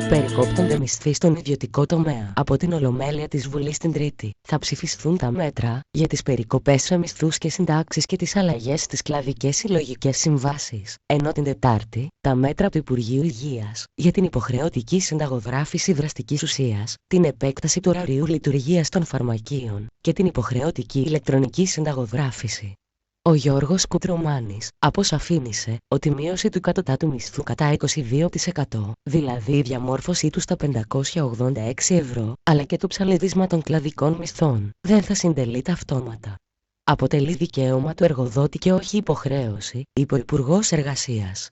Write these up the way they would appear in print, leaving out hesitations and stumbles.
Περικόπτονται μισθοί στον ιδιωτικό τομέα. Από την Ολομέλεια της Βουλής την Τρίτη θα ψηφιστούν τα μέτρα για τις περικοπές σε μισθούς και συντάξεις και τις αλλαγές στις κλαδικές συλλογικές συμβάσεις. Ενώ την Τετάρτη τα μέτρα του Υπουργείου Υγείας για την υποχρεωτική συνταγογράφηση δραστικής ουσίας, την επέκταση του ωραρίου λειτουργίας των φαρμακείων και την υποχρεωτική ηλεκτρονική συνταγογράφηση. Ο Γιώργος Κουτρομάνης αποσαφήνισε ότι η μείωση του κατωτάτου μισθού κατά 22%, δηλαδή η διαμόρφωσή του στα 586 ευρώ, αλλά και το ψαλίδισμα των κλαδικών μισθών, δεν θα συντελείται αυτόματα. Αποτελεί δικαίωμα του εργοδότη και όχι υποχρέωση, είπε ο Υπουργός Εργασίας.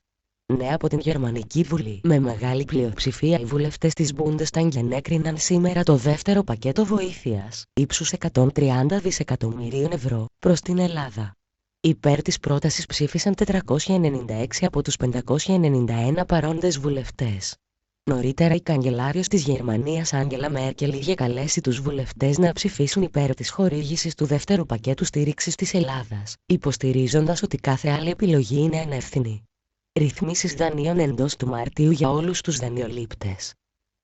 Ναι, από την Γερμανική Βουλή, με μεγάλη πλειοψηφία οι βουλευτές της Bundestag ενέκριναν σήμερα το δεύτερο πακέτο βοήθειας, ύψους 130 δισεκατομμυρίων ευρώ, προς την Ελλάδα. Υπέρ της πρότασης ψήφισαν 496 από τους 591 παρόντες βουλευτές. Νωρίτερα η καγκελάριος της Γερμανίας Άγγελα Μέρκελ είχε καλέσει τους βουλευτές να ψηφίσουν υπέρ της χορήγησης του δεύτερου πακέτου στήριξης της Ελλάδας, υποστηρίζοντας ότι κάθε άλλη επιλογή είναι ανεύθυνη. Ρυθμίσεις δανείων εντός του Μαρτίου για όλους τους δανειολήπτες.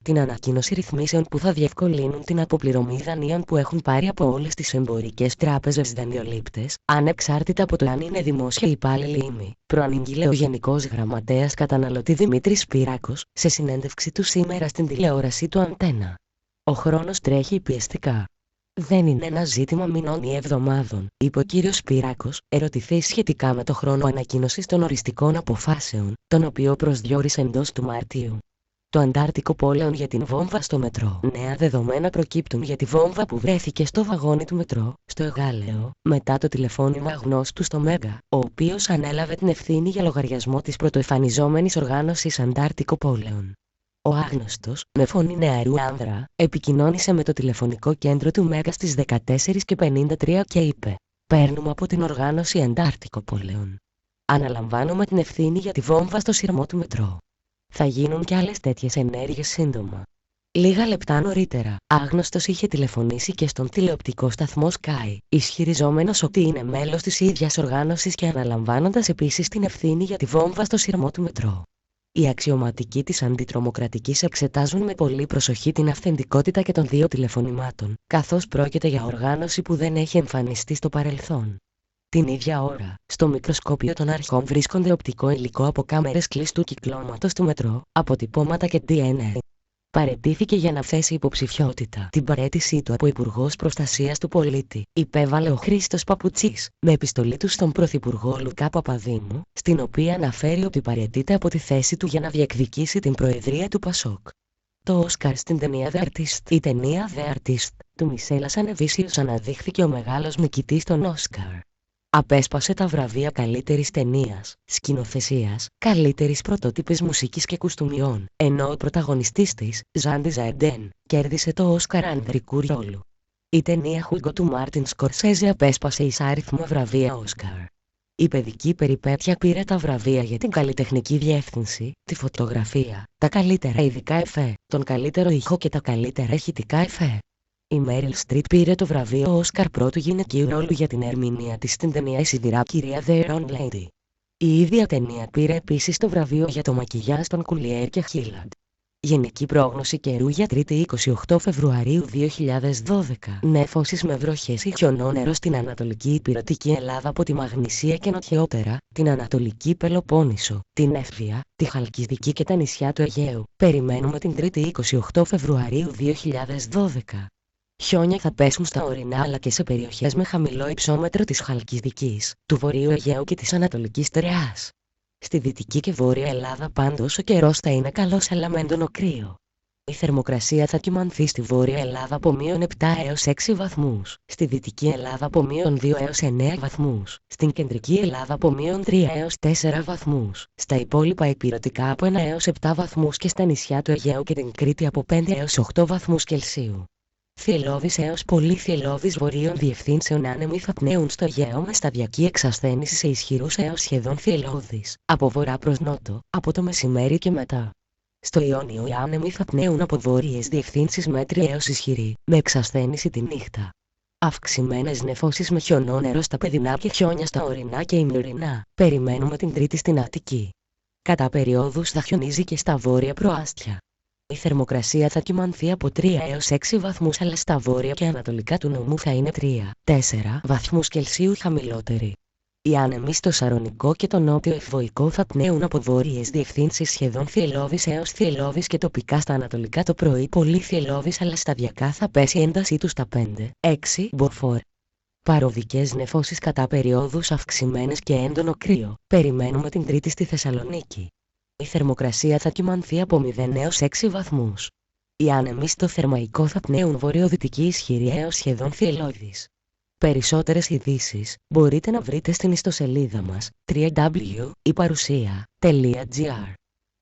Την ανακοίνωση ρυθμίσεων που θα διευκολύνουν την αποπληρωμή δανείων που έχουν πάρει από όλες τις εμπορικές τράπεζες δανειολήπτες, ανεξάρτητα από το αν είναι δημόσια υπάλληλοι ή μη, προανήγγειλε ο Γενικός Γραμματέας Καταναλωτή Δημήτρης Σπυράκος, σε συνέντευξη του σήμερα στην τηλεόραση του Αντένα. Ο χρόνος τρέχει πιεστικά. Δεν είναι ένα ζήτημα μηνών ή εβδομάδων, είπε ο κύριος Σπυράκος, ερωτηθεί σχετικά με το χρόνο ανακοίνωσης των οριστικών αποφάσεων, τον οποίο προσδιορίσε εντός του Μαρτίου. Το Αντάρτικο πόλεων για την βόμβα στο μετρό. Νέα δεδομένα προκύπτουν για τη βόμβα που βρέθηκε στο βαγόνι του μετρό, στο Εγάλεο, μετά το τηλεφώνημα γνώστου στο Μέγκα, ο οποίος ανέλαβε την ευθύνη για λογαριασμό της πρωτοεμφανιζόμενης οργάνωσης Αντάρτικο πόλεων. Ο άγνωστος, με φωνή νεαρού άνδρα, επικοινώνησε με το τηλεφωνικό κέντρο του Μέγκα στις 14:53 και είπε: «Παίρνουμε από την οργάνωση Αντάρτικο πόλεων. Αναλαμβάνουμε την ευθύνη για τη βόμβα στο σειρμό του μετρό. Θα γίνουν και άλλες τέτοιες ενέργειες σύντομα». Λίγα λεπτά νωρίτερα, άγνωστος είχε τηλεφωνήσει και στον τηλεοπτικό σταθμό Sky, ισχυριζόμενος ότι είναι μέλος της ίδιας οργάνωσης και αναλαμβάνοντας επίσης την ευθύνη για τη βόμβα στο σειρμό του μετρό. Οι αξιωματικοί της αντιτρομοκρατικής εξετάζουν με πολύ προσοχή την αυθεντικότητα και των δύο τηλεφωνημάτων, καθώς πρόκειται για οργάνωση που δεν έχει εμφανιστεί στο παρελθόν. Την ίδια ώρα, στο μικροσκόπιο των αρχών βρίσκονται οπτικό υλικό από κάμερες κλειστού κυκλώματος του μετρό, αποτυπώματα και DNA. Παραιτήθηκε για να θέσει υποψηφιότητα. Την παραίτησή του από Υπουργός Προστασίας του Πολίτη υπέβαλε ο Χρήστος Παπουτσής, με επιστολή του στον Πρωθυπουργό Λουκά Παπαδήμου, στην οποία αναφέρει ότι παραιτείται από τη θέση του για να διεκδικήσει την προεδρία του Πασόκ. Το Όσκαρ στην ταινία The Artist. Η ταινία The Artist του Μισέλα Ανεβίσιος αναδείχθηκε ο μεγάλος νικητής των Όσκαρ. Απέσπασε τα βραβεία καλύτερης ταινίας, σκηνοθεσίας, καλύτερης πρωτότυπης μουσικής και κουστούμιών, ενώ ο πρωταγωνιστής της, Ζάντι Ζαρντέν, κέρδισε το Όσκαρ ανδρικού ρόλου. Η ταινία Χούγκο του Μάρτιν Σκορσέζε απέσπασε εισάριθμα βραβεία Όσκαρ. Η παιδική περιπέτεια πήρε τα βραβεία για την καλλιτεχνική διεύθυνση, τη φωτογραφία, τα καλύτερα ειδικά εφέ, τον καλύτερο ήχο και τα καλύτερα ηχητικά εφέ. Η Μέριλ Στριπ πήρε το βραβείο Όσκαρ πρώτου γυναικείου ρόλου για την ερμηνεία της στην ταινία «Η σιδηρά κυρία The Iron Lady». Η ίδια ταινία πήρε επίσης το βραβείο για το μακιγιάζ των Κουλιέρ και Χίλαντ. Γενική πρόγνωση καιρού για Τρίτη 28 Φεβρουαρίου 2012. Νεφώσεις με βροχές ή χιονόνερο στην Ανατολική Ηπειρωτική Ελλάδα από τη Μαγνησία και νοτιότερα, την Ανατολική Πελοπόννησο, την Εύβοια, τη Χαλκιδική και τα νησιά του Αιγαίου. Περιμένουμε την Τρίτη 28 Φεβρουαρίου 2012. Χιόνια θα πέσουν στα ορεινά αλλά και σε περιοχές με χαμηλό υψόμετρο της Χαλκιδικής, του Βορείου Αιγαίου και της Ανατολικής Στερεάς. Στη Δυτική και Βόρεια Ελλάδα πάντως ο καιρός θα είναι καλός αλλά με έντονο κρύο. Η θερμοκρασία θα κυμανθεί στη Βόρεια Ελλάδα από -7 έως 6 βαθμούς, στη Δυτική Ελλάδα από -2 έως 9 βαθμούς, στην Κεντρική Ελλάδα από -3 έως 4 βαθμούς, στα υπόλοιπα ηπειρωτικά από 1 έως 7 βαθμούς και στα νησιά του Αιγαίου και την Κρήτη από 5 έως 8 βαθμούς Κελσίου. Θυελλώδης έως πολύ θυελλώδης βορείων διευθύνσεων άνεμοι θα πνέουν στο Αιγαίο με σταδιακή εξασθένηση σε ισχυρούς έως σχεδόν θυελλώδης, από βορρά προς νότο, από το μεσημέρι και μετά. Στο Ιόνιο οι άνεμοι θα πνέουν από βόρειες διευθύνσεις μέτρη έως ισχυρή, με εξασθένηση τη νύχτα. Αυξημένες νεφώσεις με χιονόνερο στα παιδινά και χιόνια στα ορεινά και ημιορεινά, περιμένουμε την Τρίτη στην Αττική. Κατά περιόδους θα χιονίζει και στα βόρεια προάστια. Η θερμοκρασία θα κυμανθεί από 3 έως 6 βαθμούς, αλλά στα βόρεια και ανατολικά του νομού θα είναι 3-4 βαθμούς Κελσίου χαμηλότερη. Οι άνεμοι στο Σαρονικό και το νότιο Ευβοϊκό θα πνέουν από βόρειες διευθύνσεις σχεδόν θυελλώδης έως θυελλώδης και τοπικά στα ανατολικά το πρωί πολύ θυελλώδης, αλλά σταδιακά θα πέσει η έντασή του στα 5-6 μποφόρ. Παροδικές νεφώσεις κατά περιόδους αυξημένες και έντονο κρύο. Περιμένουμε την Τρίτη στη Θεσσαλονίκη. Η θερμοκρασία θα κυμανθεί από 0 έως 6 βαθμούς. Οι άνεμοι στο Θερμαϊκό θα πνέουν βορειοδυτική ισχυρή έως σχεδόν θυελλώδης. Περισσότερες ειδήσεις μπορείτε να βρείτε στην ιστοσελίδα μας www.iparousia.gr.